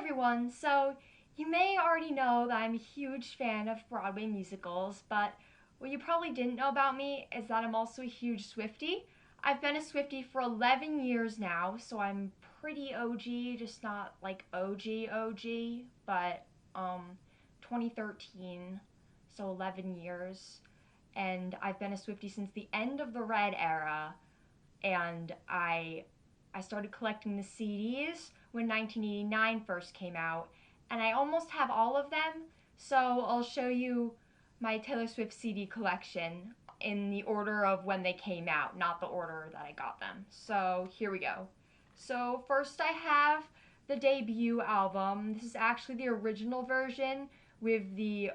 everyone. So, you may already know that I'm a huge fan of Broadway musicals, but what you probably didn't know about me is that I'm also a huge Swiftie. I've been a Swiftie for 11 years now, so I'm pretty OG, just not like OG OG, but 2013, so 11 years. And I've been a Swiftie since the end of the Red era, and I started collecting the CDs when 1989 first came out, and I almost have all of them. So I'll show you my Taylor Swift CD collection in the order of when they came out, not the order that I got them. So here we go. So first I have the debut album. This is actually the original version with the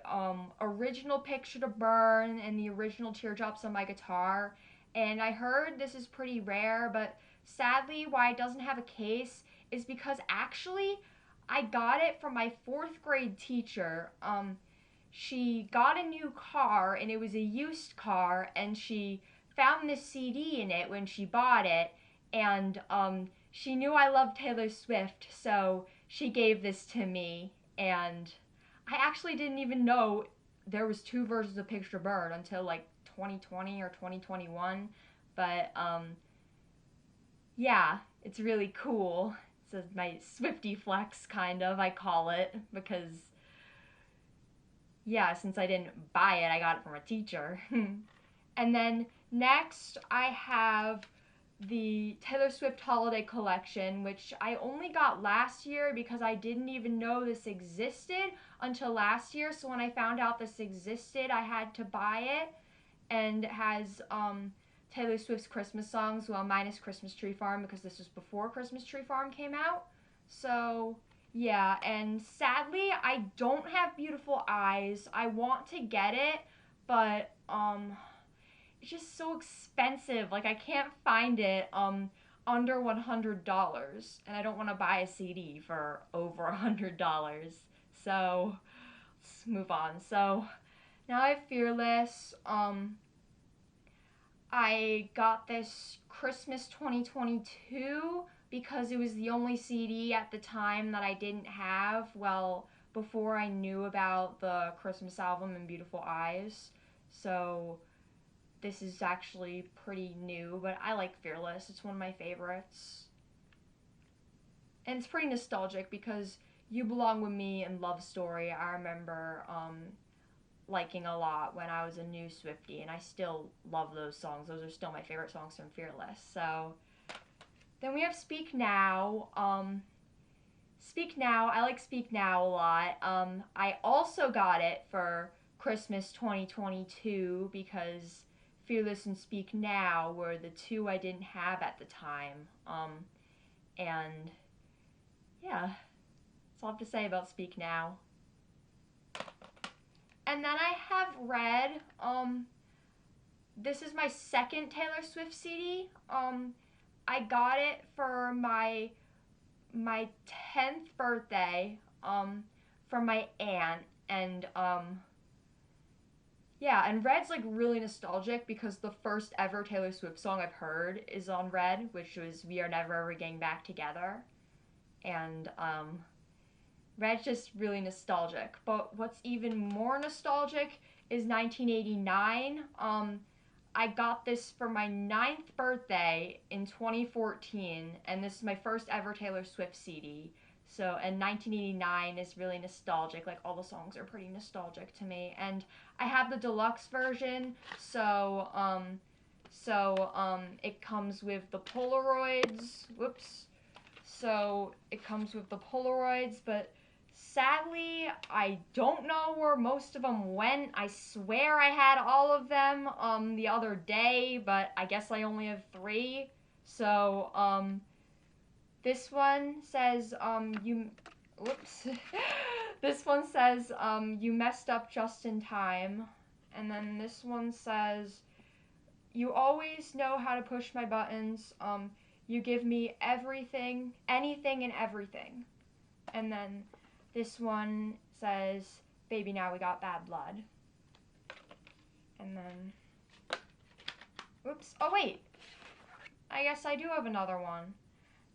original Picture to Burn and the original Teardrops on My Guitar. And I heard this is pretty rare, but sadly, why it doesn't have a case is because actually I got it from my fourth grade teacher. She got a new car and it was a used car, and she found this CD in it when she bought it, and she knew I loved Taylor Swift, so she gave this to me, and I actually didn't even know there was two versions of Picture Bird until like 2020 or 2021, but yeah, it's really cool. It's my Swifty flex, kind of, I call it, because, yeah, since I didn't buy it, I got it from a teacher. And then next, I have the Taylor Swift Holiday Collection, which I only got last year because I didn't even know this existed until last year. So when I found out this existed, I had to buy it. And it has Taylor Swift's Christmas songs, well, minus Christmas Tree Farm, because this was before Christmas Tree Farm came out. So, yeah, and sadly, I don't have beautiful eyes. I want to get it, but it's just so expensive. Like, I can't find it under $100, and I don't want to buy a CD for over $100. So, let's move on. So, now I have Fearless. I got this Christmas 2022 because it was the only CD at the time that I didn't have. Well, before I knew about the Christmas album and Beautiful Eyes. So this is actually pretty new, but I like Fearless. It's one of my favorites. And it's pretty nostalgic because You Belong With Me and Love Story, I remember liking a lot when I was a new Swiftie, and I still love those songs. Those are still my favorite songs from Fearless. So then we have Speak Now. Speak Now, I like Speak Now a lot. I also got it for Christmas 2022 because Fearless and Speak Now were the two I didn't have at the time. And yeah, that's all I have to say about Speak Now. And then I have Red. This is my second Taylor Swift CD. I got it for my 10th birthday from my aunt, and yeah, and Red's like really nostalgic because the first ever Taylor Swift song I've heard is on Red, which was We Are Never Ever Getting Back Together. And Red's just really nostalgic. But what's even more nostalgic is 1989. I got this for my 9th birthday in 2014, and this is my first ever Taylor Swift CD. So, and 1989 is really nostalgic. Like, all the songs are pretty nostalgic to me. And I have the deluxe version, so it comes with the Polaroids. Whoops. So it comes with the Polaroids, but sadly, I don't know where most of them went. I swear I had all of them the other day, but I guess I only have 3. So this one says whoops. This one says you messed up just in time, and then this one says you always know how to push my buttons. You give me everything, anything and everything. And then this one says, Baby, now we got bad blood. And then, oops, oh wait, I guess I do have another one.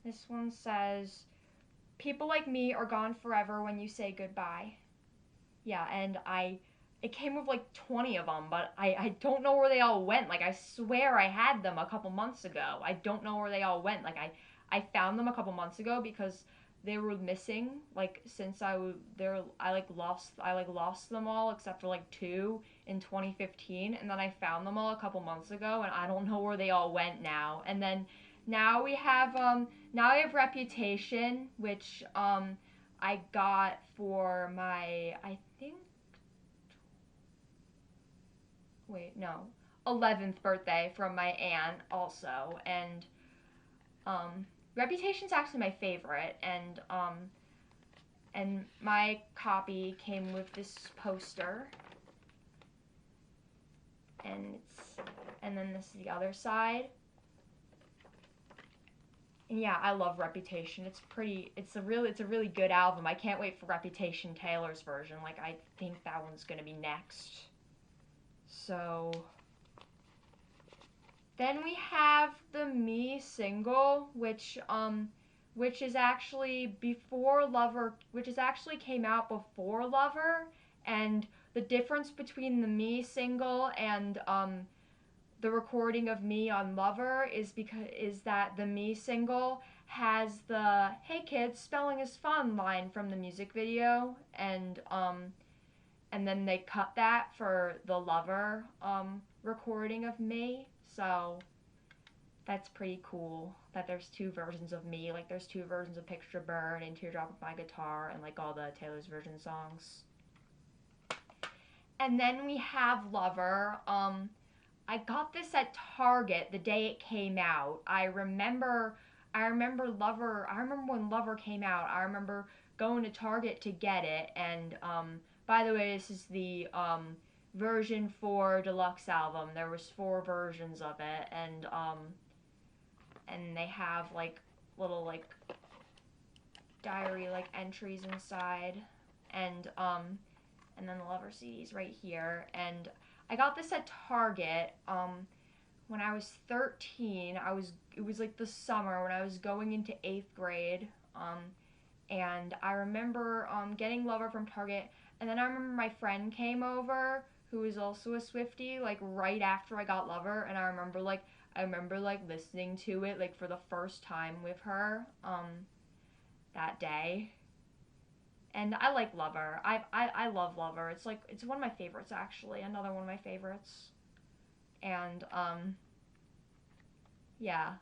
This one says, People like me are gone forever when you say goodbye. Yeah, and it came with like 20 of them, but I don't know where they all went. Like, I swear I had them a couple months ago. I don't know where they all went. Like, I found them a couple months ago because they were missing. Like, since I lost them all except for like two in 2015, and then I found them all a couple months ago, and I don't know where they all went now. And then now we have Reputation, which I got for my, I think, wait, no, 11th birthday from my aunt also. And um, Reputation's actually my favorite. And my copy came with this poster. And then this is the other side. And yeah, I love Reputation. It's a really good album. I can't wait for Reputation Taylor's version. Like, I think that one's gonna be next. So then we have the Me single, which is actually before Lover, which is actually came out before Lover, and the difference between the Me single and the recording of Me on Lover is that the Me single has the "Hey kids, spelling is fun" line from the music video, and then they cut that for the Lover recording of Me. So that's pretty cool that there's two versions of Me. Like, there's two versions of Picture Burn and Teardrop of My Guitar and like all the Taylor's version songs. And then we have Lover. I got this at Target the day it came out. I remember Lover. I remember when Lover came out. I remember going to Target to get it. And by the way, this is the version 4 deluxe album. There was 4 versions of it, and they have like little like diary like entries inside, and then the Lover CDs right here. And I got this at Target when I was 13. It was like the summer when I was going into 8th grade. And I remember getting Lover from Target, and then I remember my friend came over who was also a Swiftie like right after I got Lover, and I remember listening to it like for the first time with her that day. And I like Lover. I love Lover. It's one of my favorites, actually. Another one of my favorites. And yeah.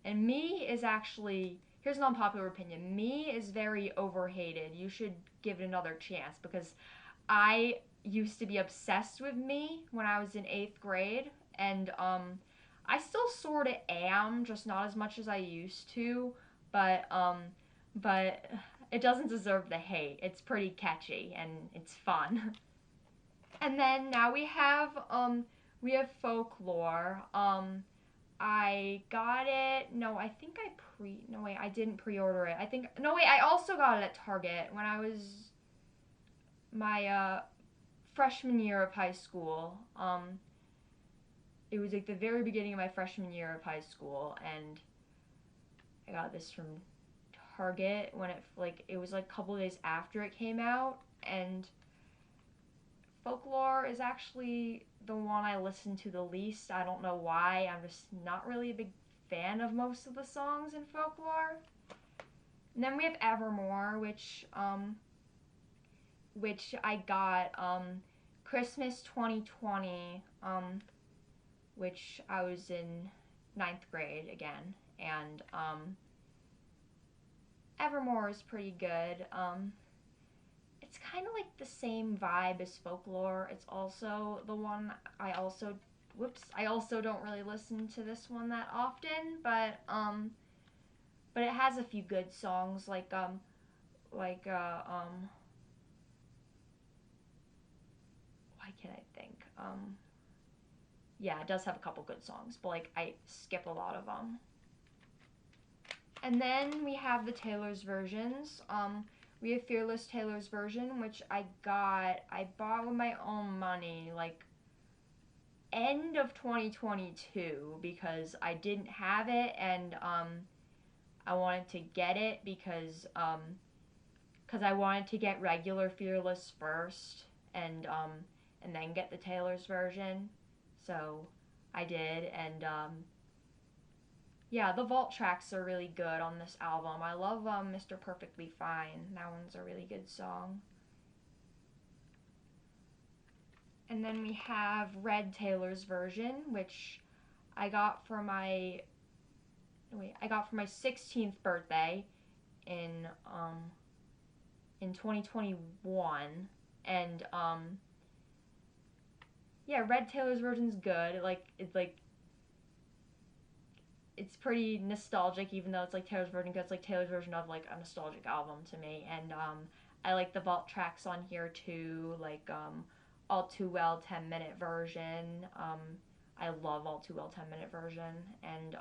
And Me is actually, here's an unpopular opinion. Me is very overhated. You should give it another chance, because I used to be obsessed with Me when I was in 8th grade, and I still sort of am, just not as much as I used to, but it doesn't deserve the hate. It's pretty catchy and it's fun. And then now we have Folklore. I got it. No, I think I pre. No wait, I didn't pre-order it. I think no wait, I also got it at Target when I was my freshman year of high school. It was like the very beginning of my freshman year of high school, and I got this from Target when it was like a couple of days after it came out. And Folklore is actually the one I listen to the least. I don't know why. I'm just not really a big fan of most of the songs in Folklore. And then we have Evermore, which I got Christmas 2020, which I was in 9th grade again, and Evermore is pretty good. It's kind of like the same vibe as Folklore. It's also the one I also don't really listen to this one that often, but it has a few good songs why can I think? Yeah, it does have a couple good songs, but like I skip a lot of them. And then we have the Taylor's versions. We have Fearless Taylor's version, which I bought with my own money, like end of 2022, because I didn't have it, and I wanted to get it because I wanted to get regular Fearless first, and then get the Taylor's version. So I did, and yeah, the vault tracks are really good on this album. I love Mr. Perfectly Fine. That one's a really good song. And then we have Red Taylor's version, which I got for my 16th birthday in um in 2021, and yeah, Red Taylor's version's good. It's pretty nostalgic, even though it's like Taylor's version, because it's like Taylor's version of like a nostalgic album to me. And I like the vault tracks on here too, like All Too Well 10-minute version. I love All Too Well 10-minute version. And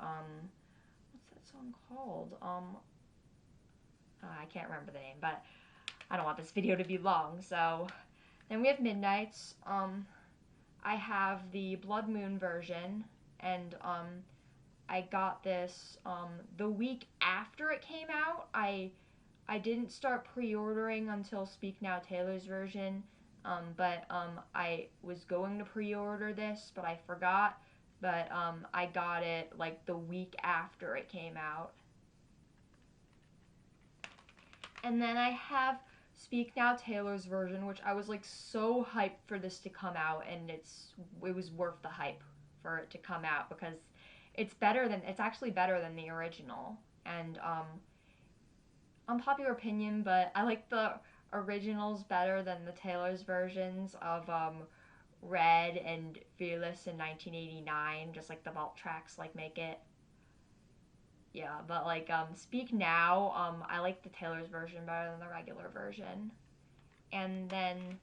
what's that song called? I can't remember the name, but I don't want this video to be long. So then we have Midnight's. I have the Blood Moon version, and I got this the week after it came out. I didn't start pre-ordering until Speak Now Taylor's version, but I was going to pre-order this, but I forgot. But I got it like the week after it came out. And then I have Speak Now Taylor's version, which I was like so hyped for this to come out, and it was worth the hype for it to come out, because it's actually better than the original. And unpopular opinion, but I like the originals better than the Taylor's versions of Red and Fearless in 1989. Just like the vault tracks like make it. Yeah, but like Speak Now, I like the Taylor's version better than the regular version. And then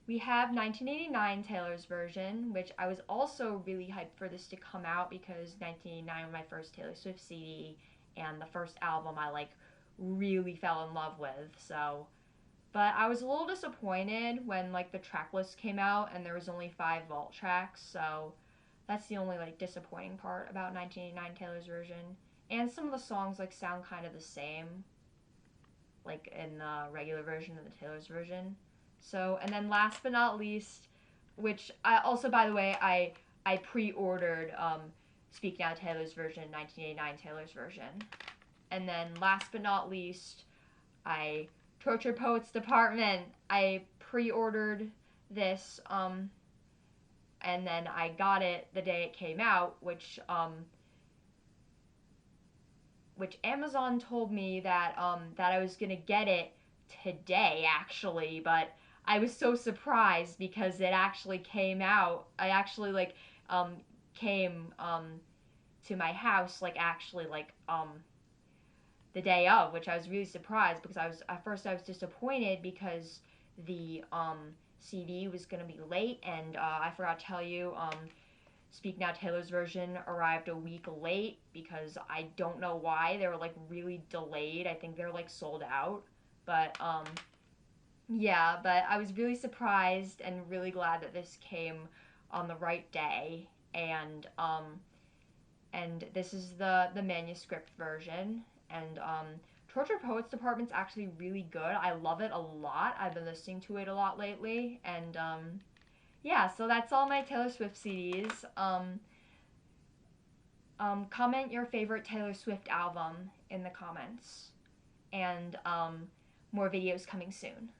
we have 1989 Taylor's version, which I was also really hyped for this to come out, because 1989 was my first Taylor Swift CD and the first album I like really fell in love with. So, but I was a little disappointed when like the track list came out and there was only 5 vault tracks. So that's the only like disappointing part about 1989 Taylor's version. And some of the songs like sound kind of the same, like in the regular version and the Taylor's version. So, and then last but not least, which I also, by the way, I pre-ordered Speak Now Taylor's version, 1989 Taylor's version. And then last but not least, I Tortured Poets Department. I pre-ordered this, and then I got it the day it came out, which Amazon told me that that I was gonna get it today actually, but I was so surprised because it actually came out. I actually like came to my house like actually like the day of, which I was really surprised, because at first I was disappointed because the CD was gonna be late, and I forgot to tell you, Speak Now Taylor's version arrived a week late, because I don't know why. They were like really delayed. I think they're like sold out. But yeah, but I was really surprised and really glad that this came on the right day. And this is the manuscript version, and Tortured Poets Department's actually really good. I love it a lot. I've been listening to it a lot lately, and yeah, so that's all my Taylor Swift CDs. Comment your favorite Taylor Swift album in the comments, and more videos coming soon.